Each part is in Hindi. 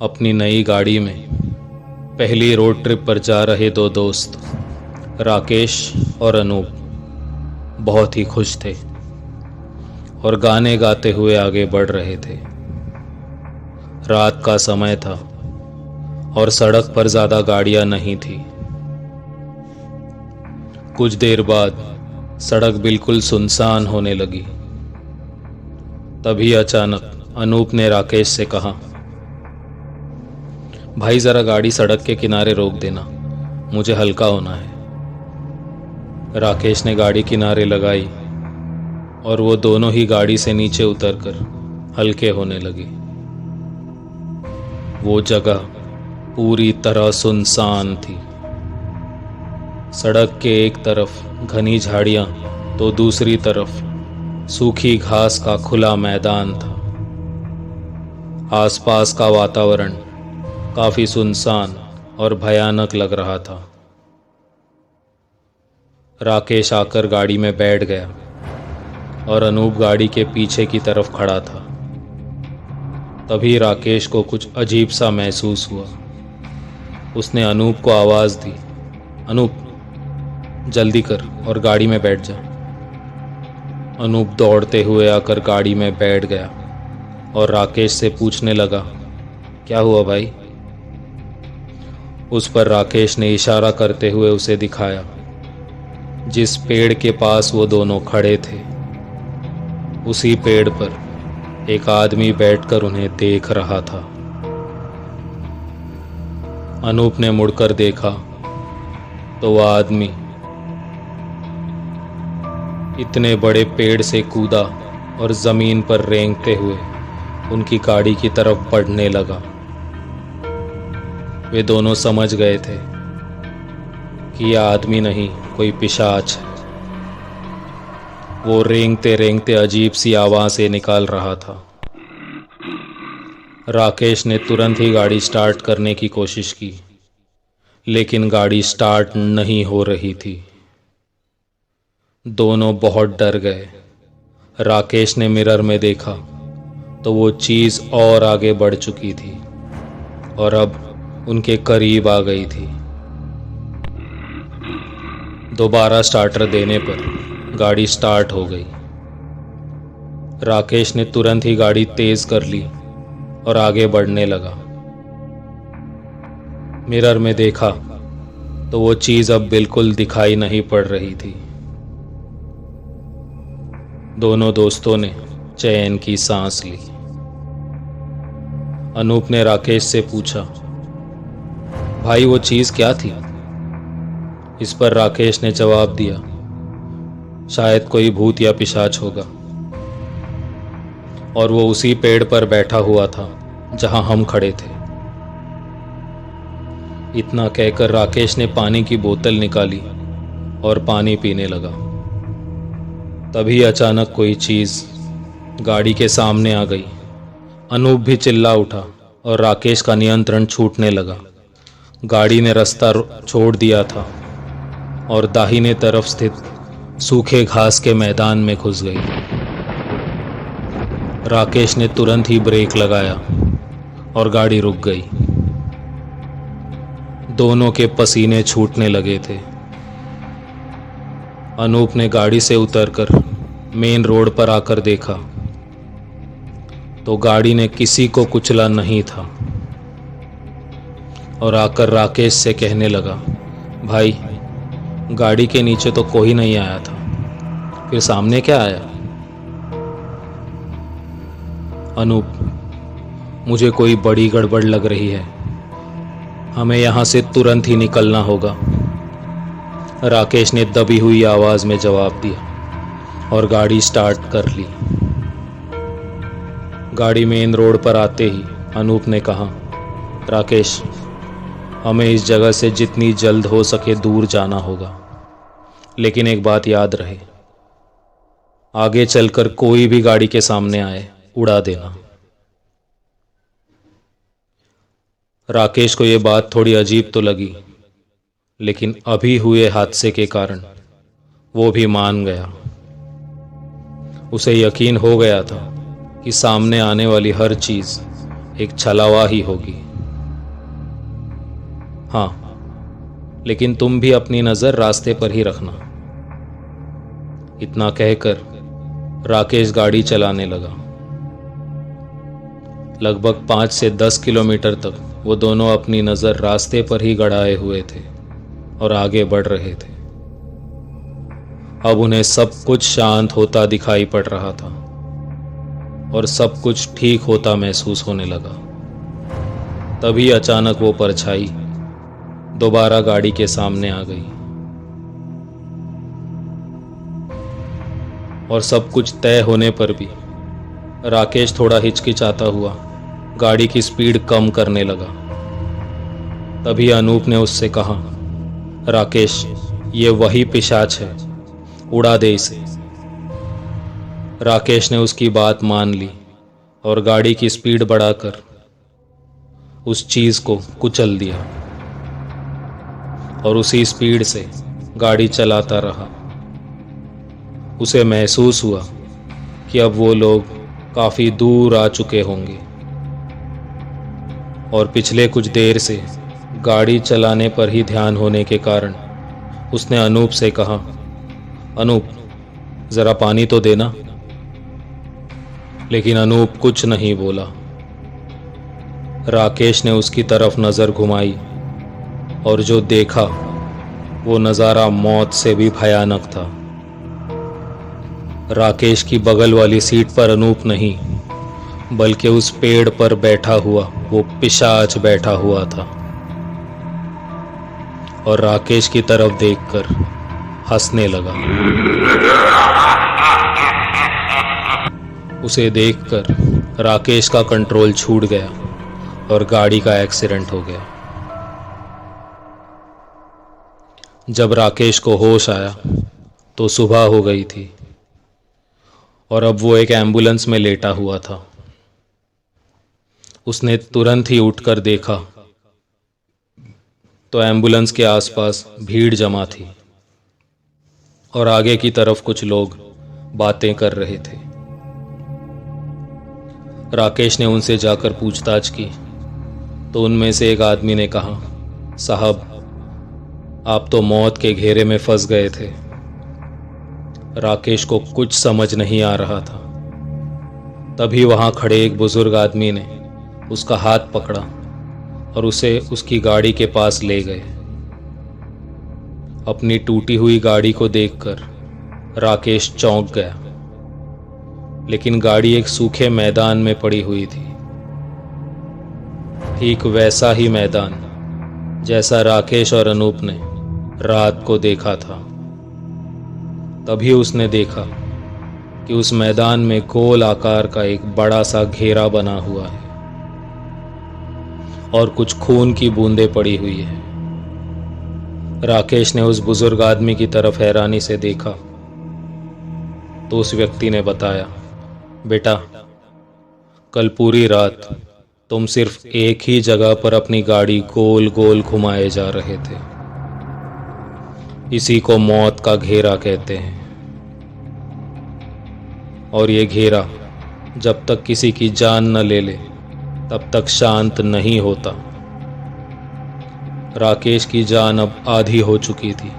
अपनी नई गाड़ी में पहली रोड ट्रिप पर जा रहे दो दोस्त राकेश और अनूप बहुत ही खुश थे और गाने गाते हुए आगे बढ़ रहे थे। रात का समय था और सड़क पर ज्यादा गाड़ियां नहीं थी। कुछ देर बाद सड़क बिल्कुल सुनसान होने लगी। तभी अचानक अनूप ने राकेश से कहा, भाई जरा गाड़ी सड़क के किनारे रोक देना, मुझे हल्का होना है। राकेश ने गाड़ी किनारे लगाई और वो दोनों ही गाड़ी से नीचे उतरकर हल्के होने लगे। वो जगह पूरी तरह सुनसान थी। सड़क के एक तरफ घनी झाड़ियां तो दूसरी तरफ सूखी घास का खुला मैदान था। आसपास का वातावरण काफी सुनसान और भयानक लग रहा था। राकेश आकर गाड़ी में बैठ गया और अनूप गाड़ी के पीछे की तरफ खड़ा था। तभी राकेश को कुछ अजीब सा महसूस हुआ। उसने अनूप को आवाज दी, अनूप जल्दी कर और गाड़ी में बैठ जा। अनूप दौड़ते हुए आकर गाड़ी में बैठ गया और राकेश से पूछने लगा, क्या हुआ भाई? उस पर राकेश ने इशारा करते हुए उसे दिखाया जिस पेड़ के पास वो दोनों खड़े थे। उसी पेड़ पर एक आदमी बैठकर उन्हें देख रहा था। अनूप ने मुड़कर देखा तो वह आदमी इतने बड़े पेड़ से कूदा और जमीन पर रेंगते हुए उनकी गाड़ी की तरफ बढ़ने लगा। वे दोनों समझ गए थे कि यह आदमी नहीं, कोई पिशाच है। वो रेंगते रेंगते अजीब सी आवाज़ें निकाल रहा था। राकेश ने तुरंत ही गाड़ी स्टार्ट करने की कोशिश की, लेकिन गाड़ी स्टार्ट नहीं हो रही थी। दोनों बहुत डर गए। राकेश ने मिरर में देखा तो वो चीज़ और आगे बढ़ चुकी थी और अब उनके करीब आ गई थी। दोबारा स्टार्टर देने पर गाड़ी स्टार्ट हो गई। राकेश ने तुरंत ही गाड़ी तेज कर ली और आगे बढ़ने लगा। मिरर में देखा तो वो चीज अब बिल्कुल दिखाई नहीं पड़ रही थी। दोनों दोस्तों ने चैन की सांस ली। अनूप ने राकेश से पूछा, भाई वो चीज क्या थी? इस पर राकेश ने जवाब दिया, शायद कोई भूत या पिशाच होगा और वो उसी पेड़ पर बैठा हुआ था जहां हम खड़े थे। इतना कहकर राकेश ने पानी की बोतल निकाली और पानी पीने लगा। तभी अचानक कोई चीज गाड़ी के सामने आ गई। अनूप भी चिल्ला उठा और राकेश का नियंत्रण छूटने लगा। गाड़ी ने रास्ता छोड़ दिया था और दाहिने तरफ स्थित सूखे घास के मैदान में घुस गई। राकेश ने तुरंत ही ब्रेक लगाया और गाड़ी रुक गई। दोनों के पसीने छूटने लगे थे। अनूप ने गाड़ी से उतरकर मेन रोड पर आकर देखा तो गाड़ी ने किसी को कुचला नहीं था और आकर राकेश से कहने लगा, भाई गाड़ी के नीचे तो कोई नहीं आया था, फिर सामने क्या आया? अनूप, मुझे कोई बड़ी गड़बड़ लग रही है, हमें यहां से तुरंत ही निकलना होगा। राकेश ने दबी हुई आवाज में जवाब दिया और गाड़ी स्टार्ट कर ली। गाड़ी मेन रोड पर आते ही अनूप ने कहा, राकेश हमें इस जगह से जितनी जल्द हो सके दूर जाना होगा, लेकिन एक बात याद रहे, आगे चलकर कोई भी गाड़ी के सामने आए उड़ा देना। राकेश को यह बात थोड़ी अजीब तो लगी, लेकिन अभी हुए हादसे के कारण वो भी मान गया। उसे यकीन हो गया था कि सामने आने वाली हर चीज एक छलावा ही होगी। हाँ, लेकिन तुम भी अपनी नज़र रास्ते पर ही रखना। इतना कहकर राकेश गाड़ी चलाने लगा। लगभग 5 से 10 किलोमीटर तक वो दोनों अपनी नज़र रास्ते पर ही गड़ाए हुए थे और आगे बढ़ रहे थे। अब उन्हें सब कुछ शांत होता दिखाई पड़ रहा था और सब कुछ ठीक होता महसूस होने लगा। तभी अचानक वो परछाई दोबारा गाड़ी के सामने आ गई और सब कुछ तय होने पर भी राकेश थोड़ा हिचकिचाता हुआ गाड़ी की स्पीड कम करने लगा। तभी अनूप ने उससे कहा, राकेश, ये वही पिशाच है, उड़ा दे इसे। राकेश ने उसकी बात मान ली और गाड़ी की स्पीड बढ़ाकर उस चीज को कुचल दिया और उसी स्पीड से गाड़ी चलाता रहा। उसे महसूस हुआ कि अब वो लोग काफी दूर आ चुके होंगे और पिछले कुछ देर से गाड़ी चलाने पर ही ध्यान होने के कारण उसने अनूप से कहा, अनूप, जरा पानी तो देना। लेकिन अनूप कुछ नहीं बोला। राकेश ने उसकी तरफ नजर घुमाई और जो देखा वो नजारा मौत से भी भयानक था। राकेश की बगल वाली सीट पर अनूप नहीं, बल्कि उस पेड़ पर बैठा हुआ वो पिशाच बैठा हुआ था और राकेश की तरफ देखकर हंसने लगा। उसे देखकर राकेश का कंट्रोल छूट गया और गाड़ी का एक्सीडेंट हो गया। जब राकेश को होश आया तो सुबह हो गई थी और अब वो एक एम्बुलेंस में लेटा हुआ था। उसने तुरंत ही उठकर देखा तो एम्बुलेंस के आसपास भीड़ जमा थी और आगे की तरफ कुछ लोग बातें कर रहे थे। राकेश ने उनसे जाकर पूछताछ की तो उनमें से एक आदमी ने कहा, साहब, आप तो मौत के घेरे में फंस गए थे। राकेश को कुछ समझ नहीं आ रहा था। तभी वहां खड़े एक बुजुर्ग आदमी ने उसका हाथ पकड़ा और उसे उसकी गाड़ी के पास ले गए। अपनी टूटी हुई गाड़ी को देखकर राकेश चौंक गया, लेकिन गाड़ी एक सूखे मैदान में पड़ी हुई थी, ठीक वैसा ही मैदान जैसा राकेश और अनूप ने रात को देखा था। तभी उसने देखा कि उस मैदान में गोल आकार का एक बड़ा सा घेरा बना हुआ है और कुछ खून की बूंदें पड़ी हुई है। राकेश ने उस बुजुर्ग आदमी की तरफ हैरानी से देखा तो उस व्यक्ति ने बताया, बेटा, कल पूरी रात तुम सिर्फ एक ही जगह पर अपनी गाड़ी गोल गोल घुमाए जा रहे थे। इसी को मौत का घेरा कहते हैं और ये घेरा जब तक किसी की जान न ले ले तब तक शांत नहीं होता। राकेश की जान अब आधी हो चुकी थी।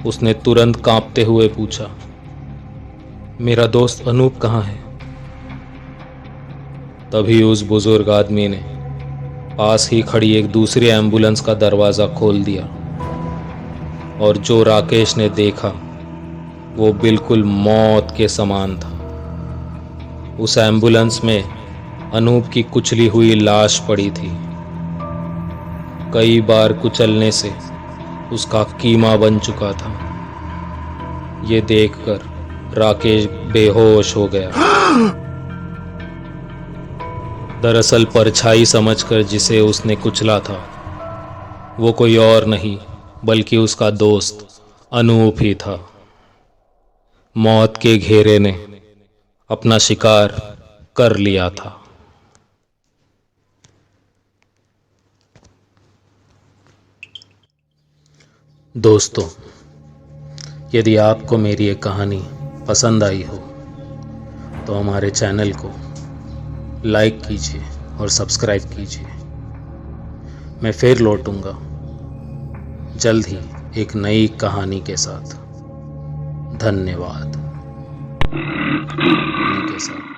उसने तुरंत कांपते हुए पूछा, मेरा दोस्त अनूप कहाँ है? तभी उस बुजुर्ग आदमी ने पास ही खड़ी एक दूसरी एम्बुलेंस का दरवाजा खोल दिया और जो राकेश ने देखा वो बिल्कुल मौत के समान था। उस एम्बुलेंस में अनूप की कुचली हुई लाश पड़ी थी। कई बार कुचलने से उसका कीमा बन चुका था। ये देखकर राकेश बेहोश हो गया। दरअसल परछाई समझकर जिसे उसने कुचला था वो कोई और नहीं बल्कि उसका दोस्त अनूप ही था। मौत के घेरे ने अपना शिकार कर लिया था। दोस्तों, यदि आपको मेरी ये कहानी पसंद आई हो तो हमारे चैनल को लाइक कीजिए और सब्सक्राइब कीजिए। मैं फिर लौटूंगा जल्द ही एक नई कहानी के साथ। धन्यवाद। के साथ।